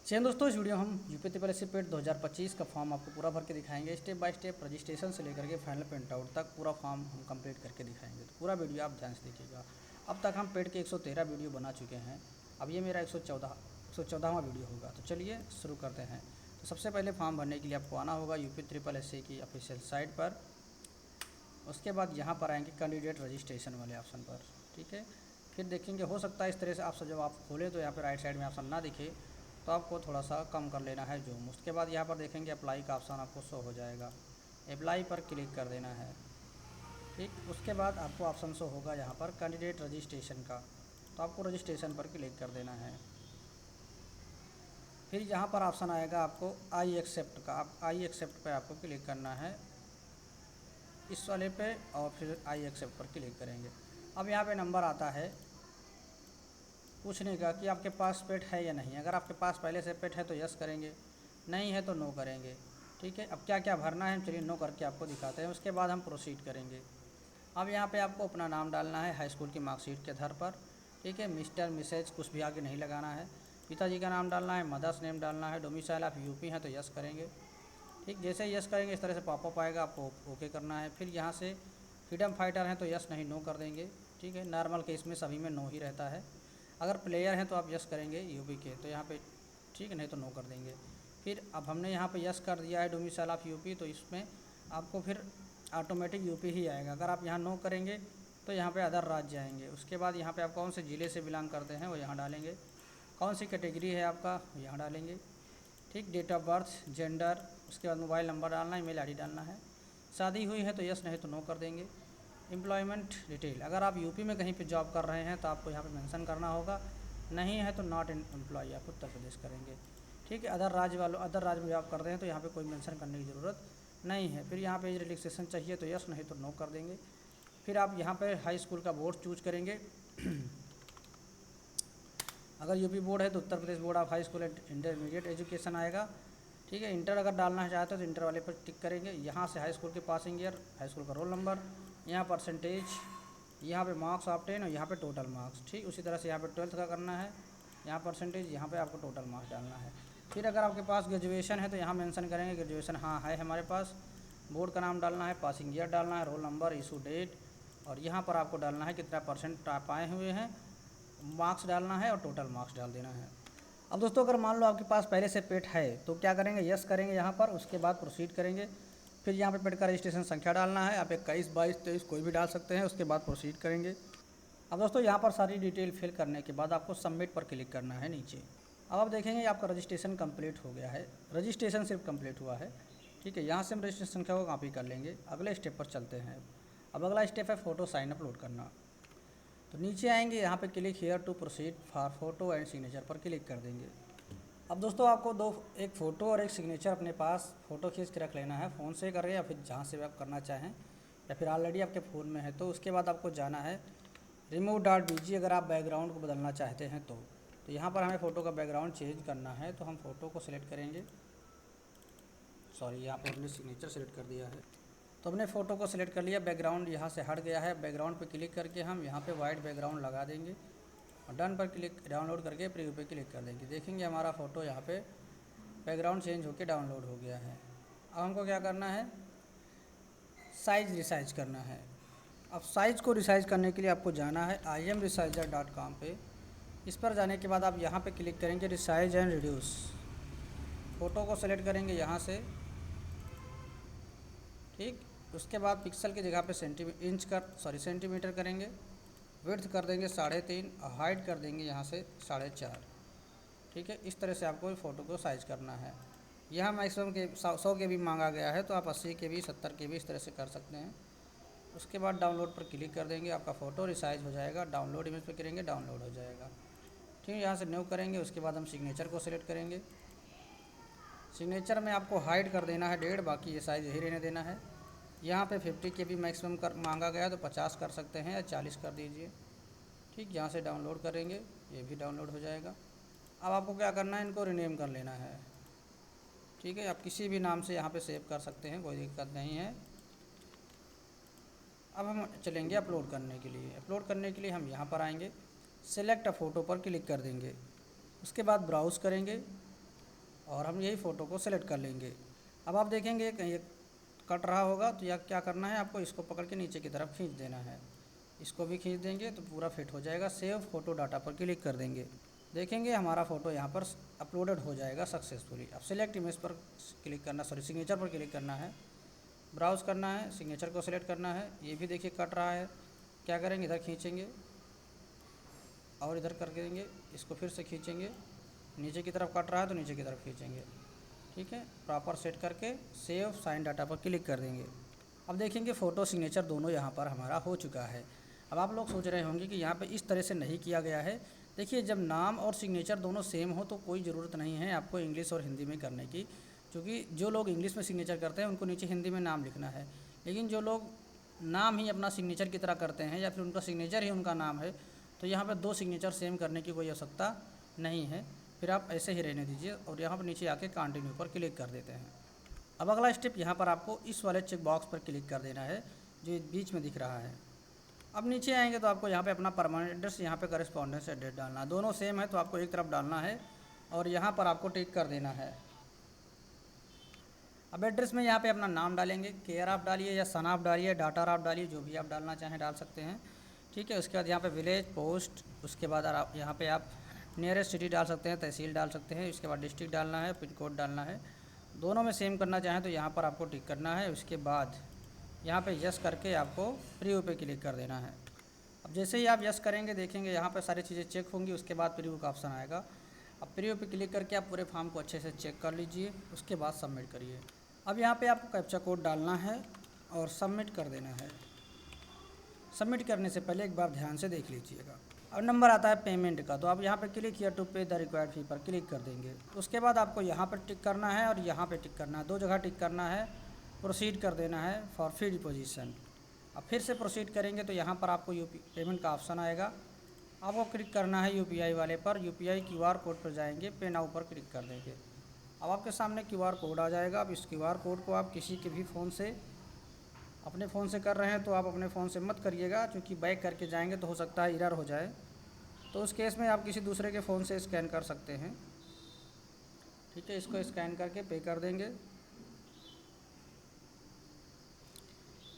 चलिए दोस्तों, इस वीडियो में हम यूपी ट्रिपल एस पेट 2025 का फॉर्म आपको पूरा भर के दिखाएंगे। स्टेप बाय स्टेप रजिस्ट्रेशन से लेकर के फाइनल प्रिंट आउट तक पूरा फॉर्म हम कंप्लीट करके दिखाएंगे। तो पूरा वीडियो आप ध्यान से देखिएगा। अब तक हम पेट के 113 वीडियो बना चुके हैं। अब ये मेरा 114वां वीडियो होगा। तो चलिए शुरू करते हैं। तो सबसे पहले फॉर्म भरने के लिए आपको आना होगा यूपी ट्रिपल एस की ऑफिशियल साइट पर। उसके बाद यहाँ पर आएंगे कैंडिडेट रजिस्ट्रेशन वाले ऑप्शन पर। ठीक है, फिर देखेंगे, हो सकता है इस तरह से आप जब आप खोलें तो यहाँ पर राइट साइड में ऑप्शन ना दिखे, तो आपको थोड़ा सा कम कर लेना है जूम। उसके बाद यहाँ पर देखेंगे अप्लाई का ऑप्शन आपको शो हो जाएगा, अप्लाई पर क्लिक कर देना है। ठीक, उसके बाद आपको ऑप्शन शो होगा यहाँ पर कैंडिडेट रजिस्ट्रेशन का, तो आपको रजिस्ट्रेशन पर क्लिक कर देना है। फिर यहाँ पर ऑप्शन आएगा आपको आई एक्सेप्ट का, आप आई एक्सेप्ट पर आपको क्लिक करना है इस वाले पे, और फिर आई एक्सेप्ट पर क्लिक करेंगे। अब यहाँ पे नंबर आता है पूछने का कि आपके पास पेट है या नहीं। अगर आपके पास पहले से पेट है तो यस करेंगे, नहीं है तो नो करेंगे। ठीक है, अब क्या क्या भरना है चलिए नो करके आपको दिखाते हैं, उसके बाद हम प्रोसीड करेंगे। अब यहाँ पे आपको अपना नाम डालना है हाई स्कूल की मार्कशीट के आधार पर। ठीक है, मिस्टर मिसेज कुछ भी आगे नहीं लगाना है। पिताजी का नाम डालना है, मदर्स नेम डालना है, डोमिसाइल आप यूपी हैं तो यस करेंगे। ठीक, जैसे ही यस करेंगे इस तरह से पॉपअप आएगा, आपको ओके करना है। फिर यहाँ से फ्रीडम फाइटर हैं तो यस नहीं नो कर देंगे। ठीक है, नॉर्मल केस में सभी में नो ही रहता है। अगर प्लेयर हैं तो आप यस करेंगे यूपी के, तो यहाँ पे ठीक, नहीं तो नो कर देंगे। फिर अब हमने यहाँ पे यस कर दिया है डोमिसाइल ऑफ यूपी, तो इसमें आपको फिर ऑटोमेटिक यूपी ही आएगा। अगर आप यहाँ नो करेंगे तो यहाँ पे अदर राज्य आएंगे। उसके बाद यहाँ पे आप कौन से ज़िले से बिलोंग करते हैं वो यहाँ डालेंगे, कौन सी कैटेगरी है आपका यहाँ डालेंगे। ठीक, डेट ऑफ बर्थ, जेंडर, उसके बाद मोबाइल नंबर डालना है, ईमेल आईडी डालना है। शादी हुई है तो यस नहीं तो नो कर देंगे। एम्प्लॉयमेंट डिटेल, अगर आप यूपी में कहीं पे जॉब कर रहे हैं तो आपको यहाँ पे मेंशन करना होगा, नहीं है तो नॉट एम्प्लॉय आप उत्तर प्रदेश करेंगे। ठीक है, अदर राज्य में जॉब कर रहे हैं तो यहाँ पे कोई मेंशन करने की ज़रूरत नहीं है। फिर यहाँ पे एज रिलैक्सेशन चाहिए तो यस, नहीं तो नो कर देंगे। फिर आप यहाँ पे हाई स्कूल का बोर्ड चूज करेंगे। अगर यूपी बोर्ड है तो Uttar Pradesh board of high school and intermediate education आएगा। ठीक है, इंटर अगर डालना चाहते हो तो इंटर वाले पर टिक करेंगे। यहाँ से हाई स्कूल के पासिंग ईयर, हाई स्कूल का रोल नंबर, यहाँ परसेंटेज, यहाँ पे मार्क्स ऑब्टेन और यहाँ पे टोटल मार्क्स। ठीक, उसी तरह से यहाँ पे 12th का करना है, यहाँ परसेंटेज, यहाँ पे आपको टोटल मार्क्स डालना है। फिर अगर आपके पास ग्रेजुएशन है तो यहाँ मेंशन करेंगे ग्रेजुएशन हाँ है हमारे पास। बोर्ड का नाम डालना है, पासिंग ईयर डालना है, रोल नंबर, इशू डेट, और यहाँ पर आपको डालना है कितना परसेंट आप आए हुए हैं, मार्क्स डालना है और टोटल मार्क्स डाल देना है। अब दोस्तों, अगर मान लो आपके पास पहले से पेट है तो क्या करेंगे, यस करेंगे यहाँ पर, उसके बाद प्रोसीड करेंगे। फिर यहाँ पे पेट का रजिस्ट्रेशन संख्या डालना है, आप 21, 22, 23 कोई भी डाल सकते हैं, उसके बाद प्रोसीड करेंगे। अब दोस्तों, यहाँ पर सारी डिटेल फिल करने के बाद आपको सबमिट पर क्लिक करना है नीचे। अब आप देखेंगे आपका रजिस्ट्रेशन कंप्लीट हो गया है, रजिस्ट्रेशन सिर्फ कंप्लीट हुआ है। ठीक है, यहाँ से हम रजिस्ट्रेशन संख्या को कॉपी कर लेंगे। अगले स्टेप पर चलते हैं। अब अगला स्टेप है फ़ोटो साइन अपलोड करना। तो नीचे आएंगे, यहाँ पे click here to proceed for photo and signature पर क्लिक कर देंगे। अब दोस्तों, आपको एक फ़ोटो और एक सिग्नेचर अपने पास फ़ोटो खींच के रख लेना है, फ़ोन से करें या फिर जहाँ से भी आप करना चाहें, या फिर ऑलरेडी आपके फ़ोन में है तो। उसके बाद आपको जाना है remove.bg, अगर आप बैकग्राउंड को बदलना चाहते हैं तो यहाँ पर हमें फ़ोटो का बैकग्राउंड चेंज करना है, तो हम फ़ोटो को सिलेक्ट करेंगे। सॉरी, यहाँ पर हमने सिग्नेचर सेलेक्ट कर दिया है, तो हमने फ़ोटो को सिलेक्ट कर लिया, बैकग्राउंड यहाँ से हट गया है। बैकग्राउंड पे क्लिक करके हम यहाँ पे वाइट बैकग्राउंड लगा देंगे और डन पर क्लिक, डाउनलोड करके प्रीव्यू पे क्लिक कर देंगे। देखेंगे हमारा फ़ोटो यहाँ पे बैकग्राउंड चेंज होकर डाउनलोड हो गया है। अब हमको क्या करना है, साइज़ रिसाइज करना है। अब साइज़ को रिसाइज करने के लिए आपको जाना है imresizer.com पे। इस पर जाने के बाद आप यहाँ पे क्लिक करेंगे रिसाइज एंड रिड्यूस, फ़ोटो को सेलेक्ट करेंगे यहाँ से। ठीक, उसके बाद पिक्सल की जगह पे सेंटीमीटर करेंगे, विड्थ कर देंगे 3.5 और हाइट कर देंगे यहाँ से 4.5। ठीक है, इस तरह से आपको फ़ोटो को साइज़ करना है। यहाँ मैक्सिमम के 100 के भी मांगा गया है, तो आप 80 के भी, 70 के भी इस तरह से कर सकते हैं। उसके बाद डाउनलोड पर क्लिक कर देंगे, आपका फ़ोटो रिसाइज हो जाएगा। डाउनलोड इमेज पर करेंगे, डाउनलोड हो जाएगा। ठीक है, यहाँ से न्यू करेंगे, उसके बाद हम सिग्नेचर को सिलेक्ट करेंगे। सिग्नेचर में आपको हाइट कर देना है 1.5, बाकी ये साइज़ यही रहने देना है। यहाँ पे 50 के भी मैक्सिमम कर मांगा गया है, तो 50 कर सकते हैं या 40 कर दीजिए। ठीक, यहाँ से डाउनलोड करेंगे, ये भी डाउनलोड हो जाएगा। अब आपको क्या करना है, इनको रीनेम कर लेना है। ठीक है, आप किसी भी नाम से यहाँ पे सेव कर सकते हैं, कोई दिक्कत नहीं है। अब हम चलेंगे अपलोड करने के लिए। अपलोड करने के लिए हम यहाँ पर आएंगे, सेलेक्ट अ फ़ोटो पर क्लिक कर देंगे। उसके बाद ब्राउज़ करेंगे, और हम यही फ़ोटो को सिलेक्ट कर लेंगे। अब आप देखेंगे कहीं कट रहा होगा तो या क्या करना है, आपको इसको पकड़ के नीचे की तरफ खींच देना है। इसको भी खींच देंगे तो पूरा फिट हो जाएगा। सेव फ़ोटो डाटा पर क्लिक कर देंगे। देखेंगे हमारा फ़ोटो यहाँ पर अपलोडेड हो जाएगा सक्सेसफुली। अब सिलेक्ट इमेज पर क्लिक करना, सिग्नेचर पर क्लिक करना है, ब्राउज़ करना है, सिग्नेचर को सिलेक्ट करना है। ये भी देखिए कट रहा है, क्या करेंगे इधर खींचेंगे और इधर कर देंगे, इसको फिर से खींचेंगे, नीचे की तरफ कट रहा है तो नीचे की तरफ खींचेंगे। ठीक है, प्रॉपर सेट करके सेव साइन डाटा पर क्लिक कर देंगे। अब देखेंगे फ़ोटो सिग्नेचर दोनों यहाँ पर हमारा हो चुका है। अब आप लोग सोच रहे होंगे कि यहाँ पे इस तरह से नहीं किया गया है। देखिए, जब नाम और सिग्नेचर दोनों सेम हो तो कोई ज़रूरत नहीं है आपको इंग्लिश और हिंदी में करने की, क्योंकि जो लोग इंग्लिश में सिग्नेचर करते हैं उनको नीचे हिंदी में नाम लिखना है। लेकिन जो लोग नाम ही अपना सिग्नेचर की तरह करते हैं या फिर उनका सिग्नेचर ही उनका नाम है, तो यहाँ पर 2 सिग्नेचर सेम करने की कोई आवश्यकता नहीं है। फिर आप ऐसे ही रहने दीजिए और यहाँ पर नीचे आके कंटिन्यू पर क्लिक कर देते हैं। अब अगला स्टेप यहाँ पर आपको इस वाले चेक बॉक्स पर क्लिक कर देना है जो बीच में दिख रहा है। अब नीचे आएंगे तो आपको यहाँ पे अपना परमानेंट एड्रेस, यहाँ पे करेस्पॉन्डेंस एड्रेस डालना है। दोनों सेम है तो आपको एक तरफ डालना है और यहाँ पर आपको टिक कर देना है। अब एड्रेस में यहाँ पे अपना नाम डालेंगे, केयर आप डालिए या सन आप डालिए, डाटर आप डालिए, जो भी आप डालना चाहें डाल सकते हैं। ठीक है, उसके बाद यहाँ पे विलेज, पोस्ट, उसके बाद आप यहाँ पे आप नियरेस्ट सिटी डाल सकते हैं, तहसील डाल सकते हैं। उसके बाद डिस्ट्रिक्ट डालना है, पिन कोड डालना है। दोनों में सेम करना चाहें तो यहाँ पर आपको टिक करना है। उसके बाद यहाँ पे यस करके आपको प्रीव्यू पे क्लिक कर देना है। अब जैसे ही आप यस करेंगे देखेंगे यहाँ पर सारी चीज़ें चेक होंगी, उसके बाद प्रीव्यू का ऑप्शन आएगा। अब प्रीव्यू पे क्लिक करके आप पूरे फॉर्म को अच्छे से चेक कर लीजिए, उसके बाद सबमिट करिए। अब यहाँ पे आपको कैप्चा कोड डालना है और सबमिट कर देना है। सबमिट करने से पहले एक बार ध्यान से देख लीजिएगा। अब नंबर आता है पेमेंट का, तो आप यहाँ पे क्लिक हियर टू पे द रिक्वायर्ड फी पर क्लिक कर देंगे। उसके बाद आपको यहाँ पर टिक करना है और यहाँ पे टिक करना है, 2 जगह टिक करना है। प्रोसीड कर देना है फॉर फी डिपोजिशन। अब फिर से प्रोसीड करेंगे तो यहाँ पर आपको पेमेंट का ऑप्शन आएगा, आपको क्लिक करना है UPI वाले पर। UPI QR कोड पर जाएंगे, पे नाउ पर क्लिक कर देंगे। अब आपके सामने QR कोड आ जाएगा। अब इस QR कोड को आप किसी के भी फ़ोन से, अपने फ़ोन से कर रहे हैं तो आप अपने फ़ोन से मत करिएगा, क्योंकि बैक करके जाएंगे तो हो सकता है एरर हो जाए। तो उस केस में आप किसी दूसरे के फ़ोन से स्कैन कर सकते हैं। ठीक है, इसको स्कैन करके पे कर देंगे।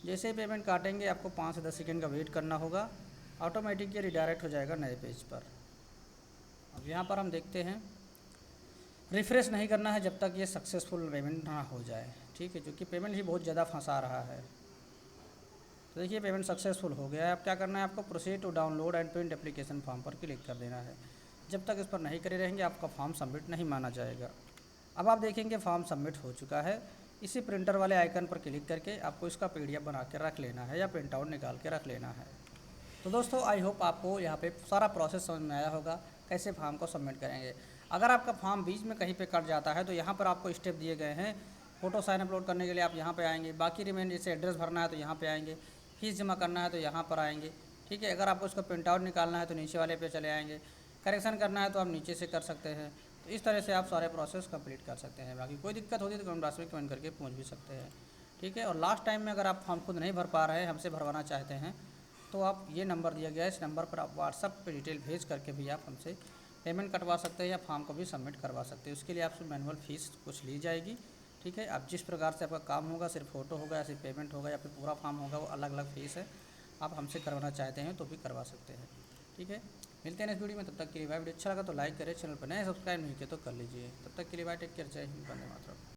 जैसे ही पेमेंट काटेंगे आपको 5 से 10 सेकंड का वेट करना होगा, ऑटोमेटिक ये रिडायरेक्ट हो जाएगा नए पेज पर। अब यहाँ पर हम देखते हैं, रिफ़्रेश नहीं करना है जब तक ये सक्सेसफुल पेमेंट ना हो जाए। ठीक है, क्योंकि पेमेंट ही बहुत ज़्यादा फंसा रहा है। तो देखिए पेमेंट सक्सेसफुल हो गया है। अब क्या करना है आपको, proceed to download and print application form पर क्लिक कर देना है। जब तक इस पर नहीं करे रहेंगे आपका फॉर्म सबमिट नहीं माना जाएगा। अब आप देखेंगे फॉर्म सबमिट हो चुका है। इसी प्रिंटर वाले आइकन पर क्लिक करके आपको इसका PDF बना के रख लेना है या प्रिंट आउट निकाल के रख लेना है। तो दोस्तों आई होप आपको यहाँ पे सारा प्रोसेस समझ में आया होगा कैसे फॉर्म को सबमिट करेंगे। अगर आपका फॉर्म बीच में कहीं पे कट जाता है तो यहाँ पर आपको स्टेप दिए गए हैं। फ़ोटो साइन अपलोड करने के लिए आप यहाँ पे आएंगे, बाकी रिमेन जैसे एड्रेस भरना है तो यहाँ पे आएंगे, फीस जमा करना है तो यहाँ पर आएंगे। ठीक है, अगर आपको इसको प्रिंट आउट निकालना है तो नीचे वाले पे चले आएंगे, करेक्शन करना है तो आप नीचे से कर सकते हैं। तो इस तरह से आप सारे प्रोसेस कंप्लीट कर सकते हैं। बाकी कोई दिक्कत होती है तो कमेंट बॉक्स में कमेंट करके पूछ भी सकते हैं। ठीक है, और लास्ट टाइम में अगर आप फॉर्म खुद नहीं भर पा रहे हैं, हमसे भरवाना चाहते हैं, तो आप ये नंबर दिया गया है, इस नंबर पर आप व्हाट्सअप पे डिटेल भेज करके भी आप हमसे पेमेंट कटवा सकते हैं या फॉर्म को भी सबमिट करवा सकते हैं। उसके लिए आपसे मैनुअल फ़ीस कुछ ली जाएगी। ठीक है, आप जिस प्रकार से आपका काम होगा, सिर्फ फ़ोटो होगा या सिर्फ पेमेंट होगा या फिर पूरा फॉर्म होगा, वो अलग अलग फ़ीस है। आप हमसे करवाना चाहते हैं तो भी करवा सकते हैं। ठीक है, मिलते हैं नेक्स्ट वीडियो में। तब तक के लिए बाय। वीडियो अच्छा लगा तो लाइक करें, चैनल पर नए सब्सक्राइब नहीं किया तो कर लीजिए। तब तक के लिए बाय, टेक केयर, जय हिंद, वंदे मातरम।